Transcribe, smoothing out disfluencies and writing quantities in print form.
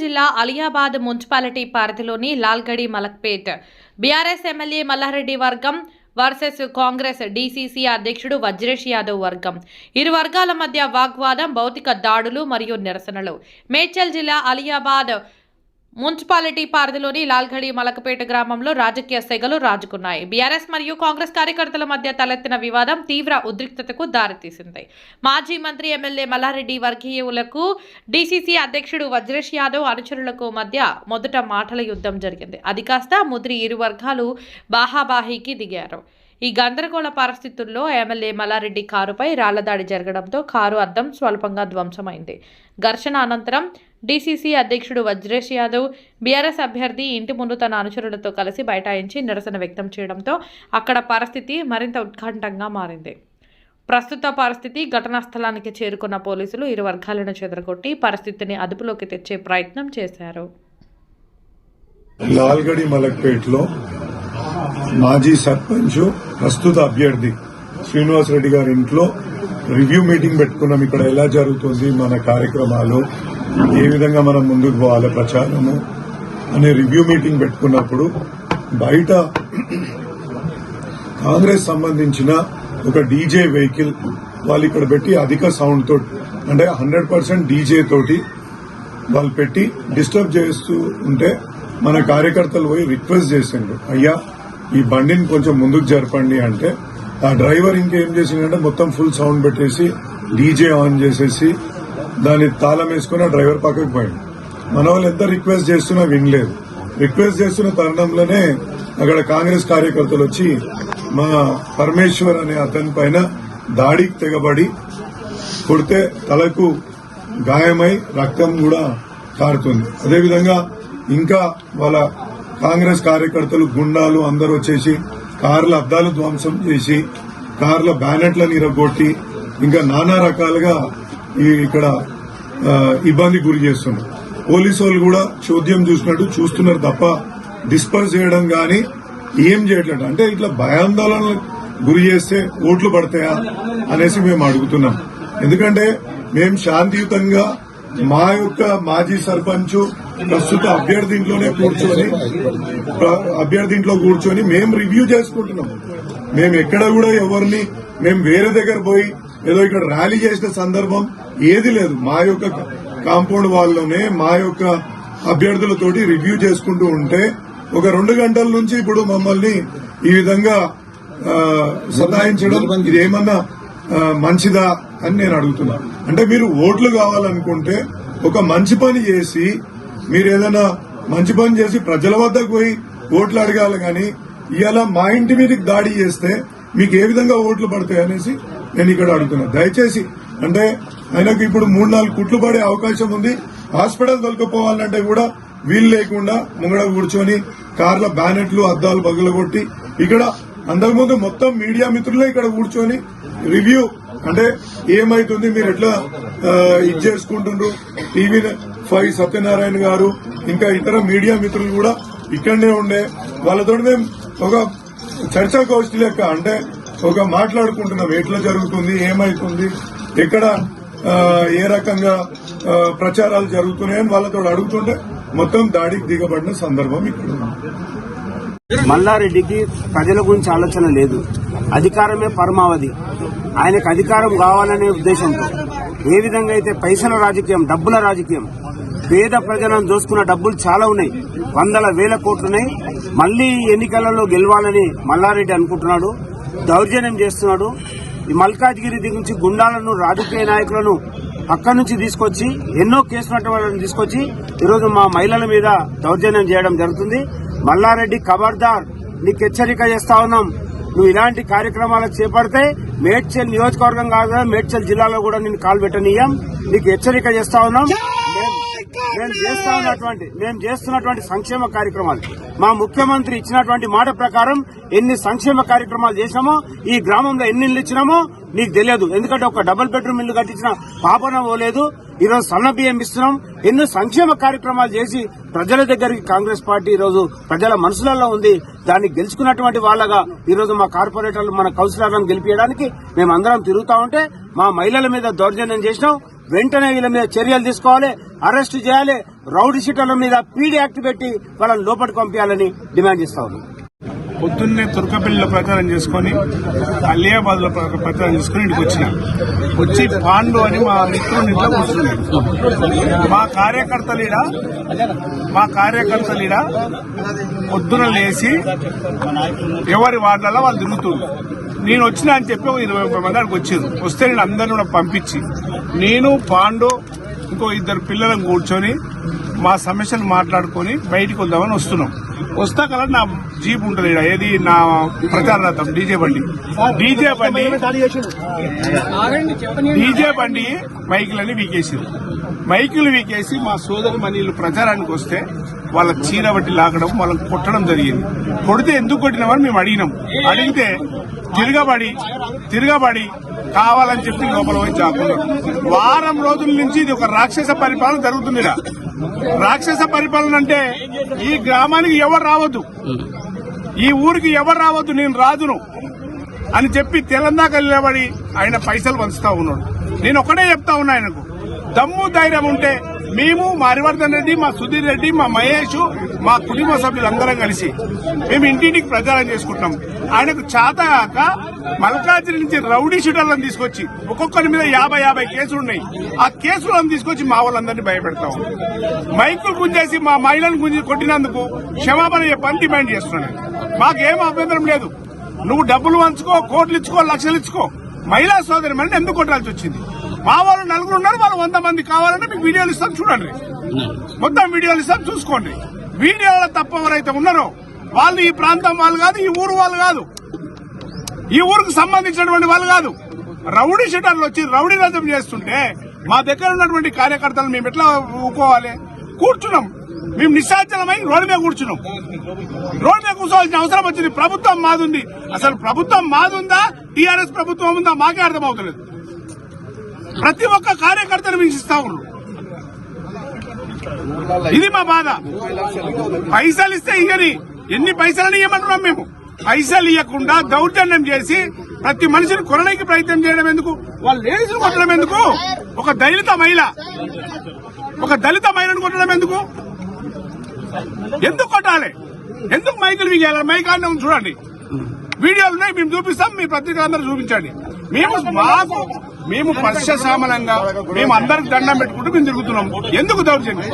జిల్లా అలియాబాద్ మున్సిపాలిటీ పరిధిలోని Lalgadi Malakpet BRS MLA Mallareddy వర్గం వర్సెస్ కాంగ్రెస్ డీసీసీ అధ్యక్షుడు వజ్రేష్ యాదవ్ వర్గం. ఇరు వర్గాల మధ్య వాగ్వాదం, భౌతిక దాడులు మరియు నిరసనలు. మేడ్చల్ జిల్లా అలియాబాద్ మున్సిపాలిటీ పరిధిలోని లాల్గడి మలక్పేట గ్రామంలో రాజకీయ సెగలు రాజుకున్నాయి. బీఆర్ఎస్ మరియు కాంగ్రెస్ కార్యకర్తల మధ్య తలెత్తిన వివాదం తీవ్ర ఉద్రిక్తతకు దారితీసింది. మాజీ మంత్రి ఎమ్మెల్యే మల్లారెడ్డి వర్గీయులకు డీసీసీ అధ్యక్షుడు వజ్రేష్ యాదవ్ అనుచరులకు మధ్య మొదట మాటల యుద్ధం జరిగింది. అది కాస్త ముదిరి ఇరు వర్గాలు బాహాబాహీకి దిగారు. ఈ గందరగోళ పరిస్థితుల్లో ఎమ్మెల్యే మల్లారెడ్డి కారుపై రాళ్లదాడి జరగడంతో కారు అద్దం స్వల్పంగా ధ్వంసమైంది. ఘర్షణ అనంతరం డీసీసీ అధ్యక్షుడు వజ్రేష్ యాదవ్ బీఆర్ఎస్ అభ్యర్థి ఇంటి ముందు తన అనుచరులతో కలిసి బైఠాయించి నిరసన వ్యక్తం చేయడంతో అక్కడ పరిస్థితి మరింత ఉత్కంఠంగా మారింది. ప్రస్తుత పరిస్థితి ఘటనా స్థలానికి చేరుకున్న పోలీసులు ఇరు వర్గాలను చెదరగొట్టి పరిస్థితిని అదుపులోకి తెచ్చే ప్రయత్నం చేశారు. లాల్గడి మలక్పేట్లో మాజీ సర్పంచ్ ప్రస్తుత అభ్యర్థి శ్రీనివాస్ రెడ్డి గారి ఇంట్లో రివ్యూ మీటింగ్ పెట్టుకున్నాం. ఇక్కడ ఎలా జరుగుతుంది మన కార్యక్రమాలు, ఏ విధంగా మనం ముందుకు పోవాలి ప్రచారము అనే రివ్యూ మీటింగ్ పెట్టుకున్నప్పుడు బయట కాంగ్రెస్ సంబంధించిన ఒక డీజే వెహికల్ వాళ్ళు ఇక్కడ పెట్టి అధిక సౌండ్ తోటి, అంటే 100% డీజే తోటి వాళ్ళు పెట్టి డిస్టర్బ్ చేస్తూ ఉంటే మన కార్యకర్తలు పోయి రిక్వెస్ట్ చేసిండ్రు, అయ్యా ఈ బండిని కొంచెం ముందుకు జరపండి అంటే ఆ డ్రైవర్ ఇంకేం చేసిందంటే మొత్తం ఫుల్ సౌండ్ పెట్టేసి డీజే ఆన్ చేసేసి దాన్ని తాళం వేసుకుని ఆ డ్రైవర్ పక్కకు పోయింది. మన వాళ్ళు ఎంత రిక్వెస్ట్ చేస్తున్నా వినలేదు. రిక్వెస్ట్ చేస్తున్న తరుణంలోనే అక్కడ కాంగ్రెస్ కార్యకర్తలు వచ్చి మా పరమేశ్వర్ అనే అతని పైన దాడికి తెగబడి కొడితే తలకు గాయమై రక్తం కూడా కారుతుంది. అదేవిధంగా ఇంకా వాళ్ళ కాంగ్రెస్ కార్యకర్తలు గుండాలు అందరూ వచ్చేసి కార్ల అద్దాలు ధ్వంసం చేసి కార్ల బ్యానెట్లను ఇరగొట్టి ఇంకా నానా రకాలుగా ఇక్కడ ఇబ్బంది గురి చేస్తున్నారు. పోలీసు వాళ్ళు కూడా చోద్యం చూసినట్టు చూస్తున్నారు తప్ప డిస్పర్స్ చేయడం గాని ఏం చేయట్లేదు. అంటే ఇట్లా భయాందోళనలు గురి చేస్తే ఓట్లు పడతాయా అనేసి మేము అడుగుతున్నాం. ఎందుకంటే మేము శాంతియుతంగా మా యొక్క మాజీ సర్పంచ్ ప్రస్తుత అభ్యర్థింట్లో కూర్చొని మేము రివ్యూ చేసుకుంటున్నాం. మేము ఎక్కడ కూడా ఎవరిని మేము వేరే దగ్గర పోయి ఏదో ఇక్కడ ర్యాలీ చేసిన సందర్భం ఏది లేదు. మా యొక్క కాంపౌండ్ వాళ్ళలోనే మా యొక్క అభ్యర్థులతోటి రివ్యూ చేసుకుంటూ ఉంటే ఒక 2 గంటల నుంచి ఇప్పుడు మమ్మల్ని ఈ విధంగా సతాయించడం ఇదేమన్నా మంచిదా అని నేను అడుగుతున్నా. అంటే మీరు ఓట్లు కావాలనుకుంటే ఒక మంచి పని చేసి మీరు ఏదైనా మంచి పని చేసి ప్రజల వద్దకు పోయి ఓట్లు అడగాలి కానీ ఇవాళ మా ఇంటి మీదకి దాడి చేస్తే మీకు ఏ విధంగా ఓట్లు పడతాయి అనేసి నేను ఇక్కడ అడుగుతున్నా. దయచేసి అంటే ఆయనకు ఇప్పుడు 3-4 కుట్లు పడే అవకాశం ఉంది. హాస్పిటల్ తొలకపోవాలంటే కూడా వీలు లేకుండా ముంగడ కూర్చొని కార్ల బ్యానెట్లు అద్దాలు పగులగొట్టి ఇక్కడ అంతకుముందు మొత్తం మీడియా మిత్రులే ఇక్కడ కూర్చొని రివ్యూ అంటే ఏమైతుంది, మీరు ఎట్లా ఇది చేసుకుంటుండ్రు, TV5 సత్యనారాయణ గారు ఇంకా ఇతర మీడియా మిత్రులు కూడా ఇక్కడనే ఉండే వాళ్ళతో మేము ఒక చర్చా గోష్ఠి లెక్క అంటే ఒక మాట్లాడుకుంటున్నాం ఎట్లా జరుగుతుంది, ఏమైతుంది, ఎక్కడ ఏ రకంగా ప్రచారాలు జరుగుతున్నాయని వాళ్ళతో అడుగుతుంటే మొత్తం దాడికి దిగబడిన సందర్భం ఇక్కడ. మల్లారెడ్డికి ప్రజల గురించి ఆలోచన లేదు, అధికారమే పరమావధి. ఆయనకు అధికారం కావాలనే ఉద్దేశంతో ఏ విధంగా అయితే పైసల రాజకీయం, డబ్బుల రాజకీయం, పేద ప్రజలను దోసుకున్న డబ్బులు చాలా ఉన్నాయి, 100,000 కోట్లున్నాయి. మళ్లీ ఎన్నికలలో గెలవాలని మల్లారెడ్డి అనుకుంటున్నాడు, దౌర్జన్యం చేస్తున్నాడు. ఈ మల్కాజ్గిరి నుంచి గుండాలను, రాజకీయ నాయకులను అక్కడి నుంచి తీసుకొచ్చి ఎన్నో కేసులు వాళ్ళని తీసుకొచ్చి ఈరోజు మా మహిళల మీద దౌర్జన్యం చేయడం జరుగుతుంది. మల్లారెడ్డి ఖబర్దార్, నీకు హెచ్చరిక చేస్తా ఉన్నాం. నువ్వు ఇలాంటి కార్యక్రమాలకు చేపడితే మేడ్చల్ నియోజకవర్గం కాదు, మేడ్చల్ జిల్లాలో కూడా నేను కాలు పెట్టనీయం. నీకు హెచ్చరిక చేస్తా ఉన్నాం. మేము చేస్తున్నటువంటి సంక్షేమ కార్యక్రమాలు, మా ముఖ్యమంత్రి ఇచ్చినటువంటి మాట ప్రకారం ఎన్ని సంక్షేమ కార్యక్రమాలు చేశామో, ఈ గ్రామంలో ఎన్ని ఇళ్లు ఇచ్చినామో నీకు తెలియదు. ఎందుకంటే ఒక డబుల్ బెడ్రూమ్ ఇల్లు కట్టించిన పాపన పోలేదు. ఈరోజు సన్న బియ్యం ఇస్తున్నాం. ఎన్నో సంక్షేమ కార్యక్రమాలు చేసి ప్రజల దగ్గరికి కాంగ్రెస్ పార్టీ ఈరోజు ప్రజల మనసులలో ఉంది. దాన్ని గెలుచుకున్నటువంటి వాళ్ళగా ఈరోజు మా కార్పొరేటర్లు, మన కౌన్సిలర్లను గెలిపించడానికి మేమందరం తిరుగుతా ఉంటే మా మహిళల మీద దౌర్జన్యం చేసినాం. వెంటనే వీళ్ళ మీద చర్యలు తీసుకోవాలి, అరెస్టు చేయాలి, రౌడీ షీటర్ల మీద పీడీ యాక్ట్ పెట్టి వాళ్ళని లోపలికి పంపించాలని డిమాండ్ చేస్తా ఉన్నాం. పొద్దున్నే తుర్కపల్లిలో ప్రచారం చేసుకుని అలియాబాద్ లో ప్రచారం చేసుకుని ఇంటికి వచ్చి పాండు అని మా మిత్రుని ఇంట్లో కూర్చున్నాడు. మా కార్యకర్తలీడ పొద్దున లేచి ఎవరి వార్డులలో వాళ్ళు తిరుగుతున్నారు. నేను వచ్చినా అని చెప్పి 20 మంది అక్కడికి వచ్చారు. వస్తే నేను అందరిని కూడా పంపించి నేను పాండు ఇంకో 2 పిల్లలను కూర్చొని మా సమస్యలు మాట్లాడుకుని బయటికి వద్దామని వస్తున్నాం. వస్తా కల నా జీప్ ఉంటుంది, ఏది నా ప్రచార రథం డీజే బండి మైకులని వీకేసారు. మైకులు వీకేసి మా సోదరు మనీళ్ళు ప్రచారానికి వస్తే వాళ్ళ చీర బట్టి లాగడం, వాళ్ళని కొట్టడం జరిగింది. కొడితే ఎందుకు కొట్టినామని మేము అడిగితే తిరగబడి కావాలని చెప్పి లోపల పోయి చాకున్నారు. వారం రోజుల నుంచి ఇది ఒక రాక్షస పరిపాలన జరుగుతుంది. రాక్షస పరిపాలన అంటే ఈ గ్రామానికి ఎవరు రావద్దు, ఈ ఊరికి ఎవరు రావద్దు, నేను రాజును అని చెప్పి తెలంగాణ నిలబడి ఆయన పైసలు పంచుతా ఉన్నాడు. నేను ఒకటే చెప్తా ఉన్నా, ఆయనకు దమ్ము ధైర్యం ఉంటే మేము మా హరివర్ధన్ రెడ్డి, మా సుధీర్ రెడ్డి, మా మహేష్, మా కుటుంబ సభ్యులందరం కలిసి మేము ఇంటింటికి ప్రచారం చేసుకుంటాం. ఆయనకు చేతగాక మల్కాజిరి నుంచి రౌడీ షీటర్లను తీసుకొచ్చి ఒక్కొక్కరి మీద 50 కేసులు ఉన్నాయి. ఆ కేసులను తీసుకొచ్చి మా వాళ్ళందరినీ భయపెడతాం. మైకులు గుంజేసి మా మహిళలను గుంజి కొట్టినందుకు క్షమాపణ చెప్పని డిమాండ్ చేస్తున్నాను. మాకేం అభ్యంతరం లేదు. నువ్వు డబ్బులు వంచుకో, కోట్లు ఇచ్చుకో, లక్షలు ఇచ్చుకో, మహిళా సోదరి మళ్ళీ ఎందుకు కొట్టాల్సి వచ్చింది? మా వాళ్ళు 4 ఉన్నారు, వాళ్ళు 100 మంది కావాలంటే మీకు వీడియోలు ఇస్తాం, చూడండి. మొత్తం వీడియోలు ఇస్తాం, చూసుకోండి. వీడియోలో తప్ప ఎవరైతే ఉన్నారో వాళ్ళు ఈ ప్రాంతం వాళ్ళు కాదు, ఈ ఊరు వాళ్ళు కాదు, ఈ ఊరికి సంబంధించినటువంటి వాళ్ళు కాదు. రౌడీ షీటర్లు వచ్చి రౌడీ రాజ్యం చేస్తుంటే మా దగ్గర ఉన్నటువంటి కార్యకర్తలు మేము ఎట్లా ఊకోవాలి? కూర్చున్నాం, మేము నిశాచలమై రోడ్డు మీద కూర్చున్నాం. రోడ్డు మీద కూర్చోవాల్సిన అవసరం వచ్చింది. ప్రభుత్వం మాదుంది. అసలు ప్రభుత్వం మాదుందా, టీఆర్ఎస్ ప్రభుత్వం ఉందా మాకే అర్థమవుతలేదు. ప్రతి ఒక్క కార్యకర్తను హింసిస్తా ఉన్నారు. ఇది మా బాధ. పైసలు ఇస్తే ఇయ్యని, ఎన్ని పైసలని ఇవ్వమంటున్నాం మేము? పైసలు ఇవ్వకుండా దౌర్జన్యం చేసి ప్రతి మనిషిని కొనడానికి ప్రయత్నం చేయడం ఎందుకు? వాళ్ళు లేడీస్ను కొట్టడం ఎందుకు? ఒక దళిత మహిళను కొట్టడం ఎందుకు? ఎందుకు కొట్టాలి? ఎందుకు మైకులు వీగాలి? మైక్ ఆడిన చూడండి, వీడియోలు ఉన్నాయి, మేము చూపిస్తాం, మీ పత్రికలు అందరూ చూపించండి. మేము పశ్చామలంగా మేము అందరికి దండం పెట్టుకుంటూ మేము తిరుగుతున్నాం. ఎందుకు దౌర్జన్యం?